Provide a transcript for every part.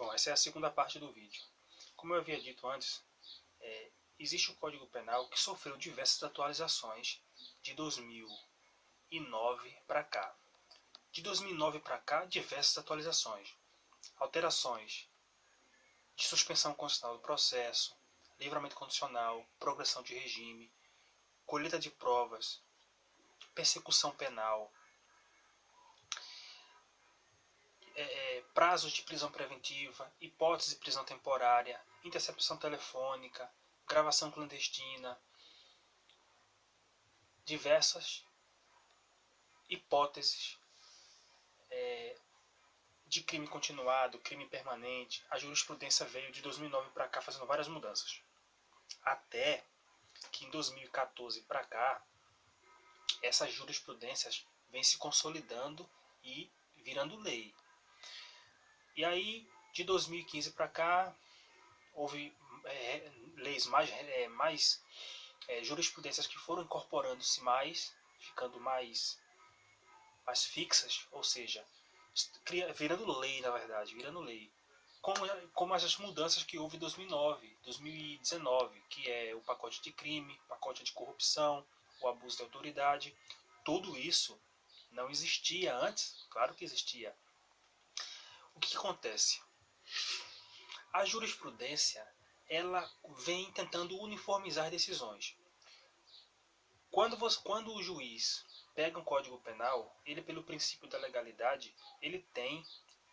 Bom, essa é a segunda parte do vídeo. Como eu havia dito antes, existe o Código Penal que sofreu diversas atualizações de 2009 para cá. De 2009 para cá, diversas atualizações. Alterações de suspensão condicional do processo, livramento condicional, progressão de regime, colheita de provas, persecução penal, prazos de prisão preventiva, hipótese de prisão temporária, interceptação telefônica, gravação clandestina, diversas hipóteses de crime continuado, crime permanente. A jurisprudência veio de 2009 para cá fazendo várias mudanças. Até que em 2014 para cá, essas jurisprudências vêm se consolidando e virando lei. E aí, de 2015 para cá, houve leis mais jurisprudências que foram incorporando-se mais, ficando mais fixas, ou seja, virando lei, na verdade, virando lei. Como essas mudanças que houve em 2009, 2019, que é o pacote de crime, pacote de corrupção, o abuso de autoridade. Tudo isso não existia antes, claro que existia. O que acontece? A jurisprudência, ela vem tentando uniformizar decisões. Quando o juiz pega um Código Penal, ele, pelo princípio da legalidade, ele tem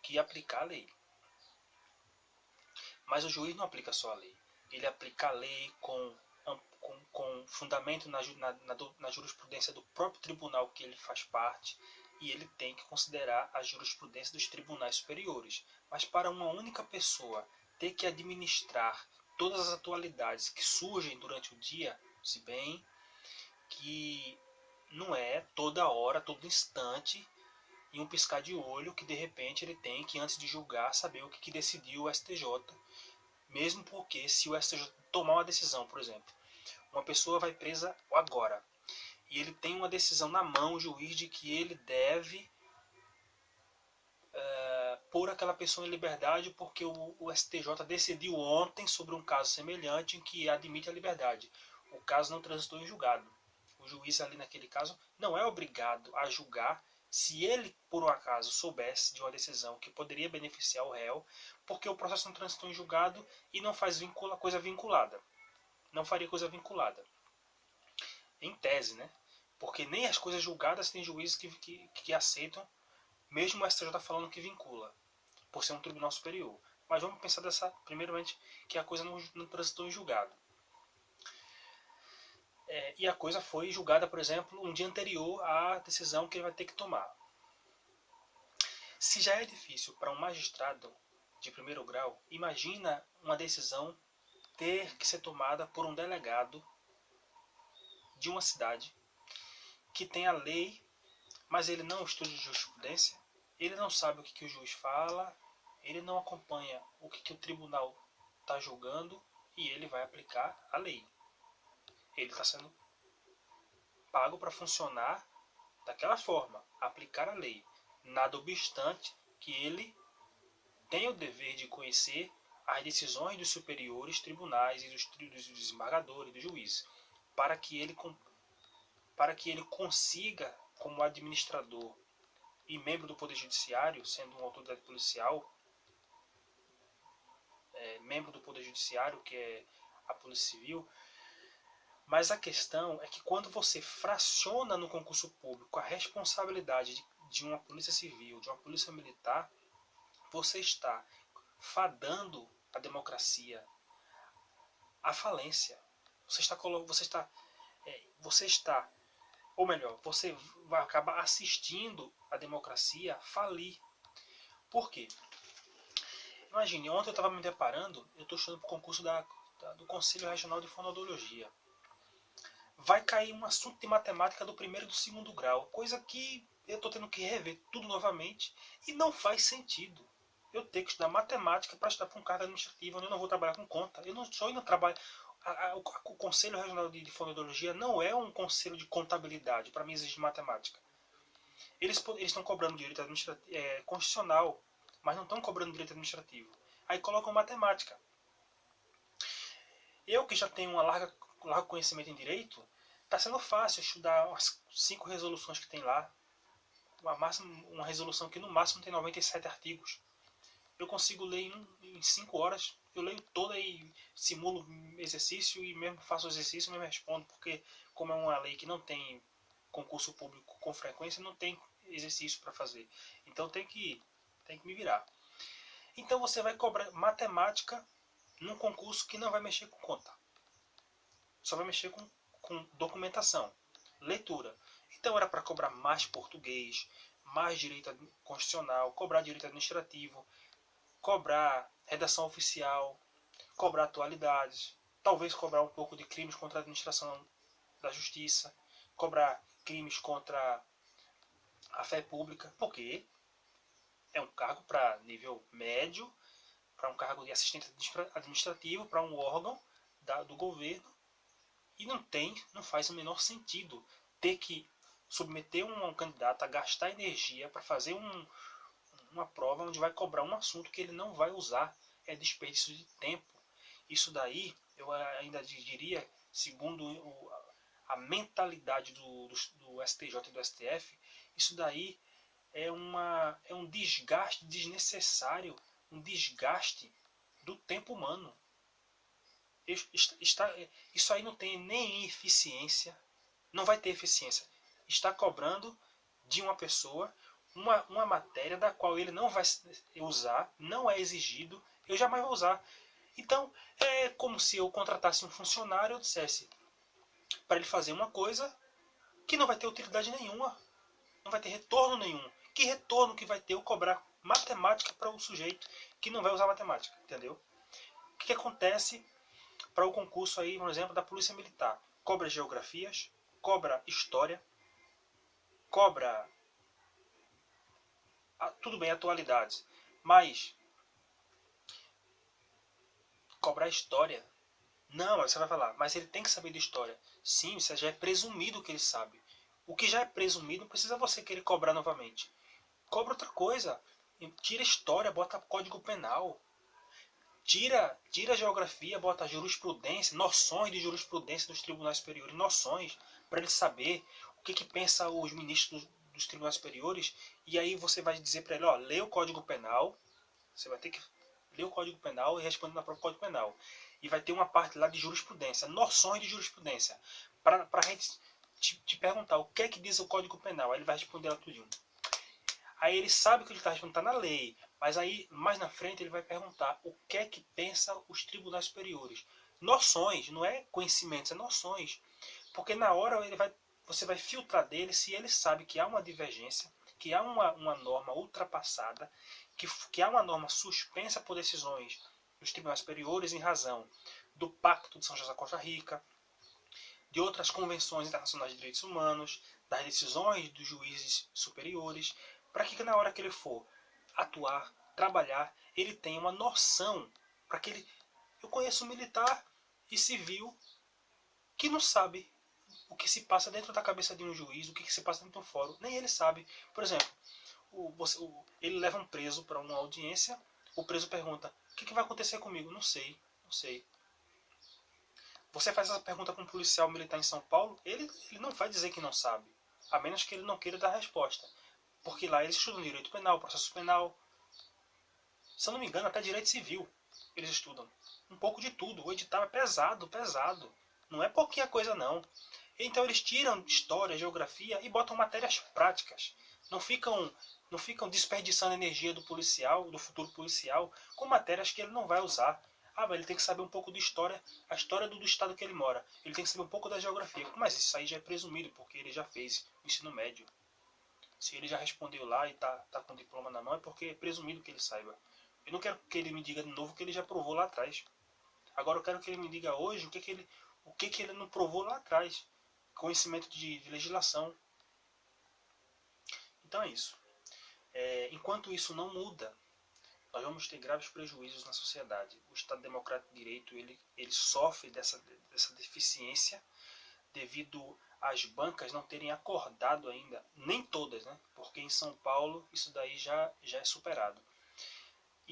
que aplicar a lei. Mas o juiz não aplica só a lei. Ele aplica a lei com fundamento na jurisprudência do próprio tribunal que ele faz parte, e ele tem que considerar a jurisprudência dos tribunais superiores. Mas para uma única pessoa ter que administrar todas as atualidades que surgem durante o dia, se bem que não é toda hora, todo instante, em um piscar de olho, que de repente ele tem que, antes de julgar, saber o que decidiu o STJ. Mesmo porque, se o STJ tomar uma decisão, por exemplo, uma pessoa vai presa agora, e ele tem uma decisão na mão, o juiz, de que ele deve pôr aquela pessoa em liberdade porque o STJ decidiu ontem sobre um caso semelhante em que admite a liberdade. O caso não transitou em julgado. O juiz ali naquele caso não é obrigado a julgar se ele, por um acaso, soubesse de uma decisão que poderia beneficiar o réu, porque o processo não transitou em julgado e não faz coisa vinculada. Não faria coisa vinculada. Em tese, né? Porque nem as coisas julgadas tem juízes que aceitam, mesmo o STJ falando que vincula, por ser um tribunal superior. Mas vamos pensar primeiramente, que a coisa não transitou em julgado. E a coisa foi julgada, por exemplo, um dia anterior à decisão que ele vai ter que tomar. Se já é difícil para um magistrado de primeiro grau, imagina uma decisão ter que ser tomada por um delegado de uma cidade que tem a lei, mas ele não estuda jurisprudência, ele não sabe o que o juiz fala, ele não acompanha o que o tribunal está julgando, e ele vai aplicar a lei. Ele está sendo pago para funcionar daquela forma, aplicar a lei. Nada obstante que ele tem o dever de conhecer as decisões dos superiores tribunais e dos desembargadores, dos juízes, para que ele consiga, como administrador e membro do Poder Judiciário, sendo uma autoridade policial, membro do Poder Judiciário, que é a Polícia Civil. Mas a questão é que quando você fraciona no concurso público a responsabilidade de uma polícia civil, de uma polícia militar, você está fadando a democracia à falência. Ou melhor, você vai acabar assistindo a democracia falir. Por quê? Imagine, ontem eu estava me deparando, eu estou estudando para o concurso do Conselho Regional de Fonoaudiologia. Vai cair um assunto de matemática do primeiro e do segundo grau, coisa que eu estou tendo que rever tudo novamente, e não faz sentido eu ter que estudar matemática para estudar para um cargo administrativo, onde eu não vou trabalhar com conta. Eu não trabalho. O Conselho Regional de Fonoaudiologia não é um conselho de contabilidade para me exigir matemática. Eles estão cobrando direito constitucional, mas não estão cobrando direito administrativo. Aí colocam matemática. Eu que já tenho um largo conhecimento em direito, está sendo fácil estudar as 5 resoluções que tem lá. Uma resolução que no máximo tem 97 artigos. Eu consigo ler em 5 horas. Eu leio toda e simulo exercício e mesmo faço exercício e mesmo respondo, porque como é uma lei que não tem concurso público com frequência, não tem exercício para fazer. Então tem que me virar. Então você vai cobrar matemática num concurso que não vai mexer com conta. Só vai mexer com documentação, leitura. Então era para cobrar mais português, mais direito constitucional, cobrar direito administrativo, cobrar redação oficial, cobrar atualidades, talvez cobrar um pouco de crimes contra a administração da justiça, cobrar crimes contra a fé pública, porque é um cargo para nível médio, para um cargo de assistente administrativo, para um órgão do governo, e não faz o menor sentido ter que submeter um candidato a gastar energia para fazer uma prova onde vai cobrar um assunto que ele não vai usar. É desperdício de tempo. Isso daí, eu ainda diria, segundo a mentalidade do STJ e do STF, isso daí é um desgaste desnecessário, um desgaste do tempo humano. Isso aí não tem nem eficiência, não vai ter eficiência. Está cobrando de uma pessoa uma matéria da qual ele não vai usar, não é exigido, eu jamais vou usar. Então, é como se eu contratasse um funcionário e eu dissesse para ele fazer uma coisa que não vai ter utilidade nenhuma, não vai ter retorno nenhum. Que retorno que vai ter eu cobrar matemática para o sujeito que não vai usar matemática, entendeu? O que acontece para o concurso aí, por exemplo, da Polícia Militar? Cobra geografias, cobra história, cobra tudo bem, atualidades, mas cobrar história? Não, você vai falar, mas ele tem que saber de história. Sim, isso já é presumido que ele sabe. O que já é presumido, não precisa você querer cobrar novamente. Cobra outra coisa. Tira história, bota código penal. Tira geografia, bota jurisprudência, noções de jurisprudência dos tribunais superiores, noções, para ele saber o que pensa os ministros dos tribunais superiores, e aí você vai dizer para ele, ó, lê o Código Penal, você vai ter que ler o Código Penal e responder na própria Código Penal. E vai ter uma parte lá de jurisprudência, noções de jurisprudência, para a gente te perguntar o que é que diz o Código Penal, aí ele vai responder lá tudinho. Aí ele sabe que ele está respondendo, tá na lei, mas aí mais na frente ele vai perguntar o que é que pensa os tribunais superiores. Noções, não é conhecimentos, é noções. Porque na hora você vai filtrar dele se ele sabe que há uma divergência, que há uma norma ultrapassada, que há uma norma suspensa por decisões dos tribunais superiores em razão do Pacto de São José da Costa Rica, de outras convenções internacionais de direitos humanos, das decisões dos juízes superiores, para que na hora que ele for atuar, trabalhar, ele tenha uma noção, para que ele... Eu conheço militar e civil que não sabe o que se passa dentro da cabeça de um juiz, o que se passa dentro do fórum, nem ele sabe. Por exemplo, ele leva um preso para uma audiência, o preso pergunta, o que vai acontecer comigo? Não sei, não sei. Você faz essa pergunta para um policial militar em São Paulo, ele não vai dizer que não sabe, a menos que ele não queira dar resposta. Porque lá eles estudam direito penal, processo penal. Se eu não me engano, até direito civil eles estudam. Um pouco de tudo. O edital é pesado, pesado. Não é pouquinha coisa não. Então eles tiram história, geografia e botam matérias práticas. Não ficam desperdiçando energia do policial, do futuro policial, com matérias que ele não vai usar. Ah, mas ele tem que saber um pouco de história, a história do estado que ele mora. Ele tem que saber um pouco da geografia. Mas isso aí já é presumido, porque ele já fez o ensino médio. Se ele já respondeu lá e tá com o diploma na mão, é porque é presumido que ele saiba. Eu não quero que ele me diga de novo o que ele já provou lá atrás. Agora eu quero que ele me diga hoje o que ele não provou lá atrás. Conhecimento de legislação. Então é isso. Enquanto isso não muda, nós vamos ter graves prejuízos na sociedade. O Estado Democrático de Direito ele sofre dessa deficiência devido às bancas não terem acordado ainda, nem todas, né? Porque em São Paulo isso daí já é superado.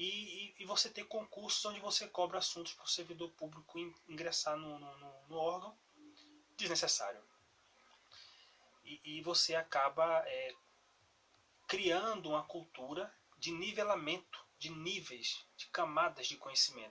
e você ter concursos onde você cobra assuntos para o servidor público ingressar no órgão desnecessário. E você acaba criando uma cultura de nivelamento, de níveis, de camadas de conhecimento.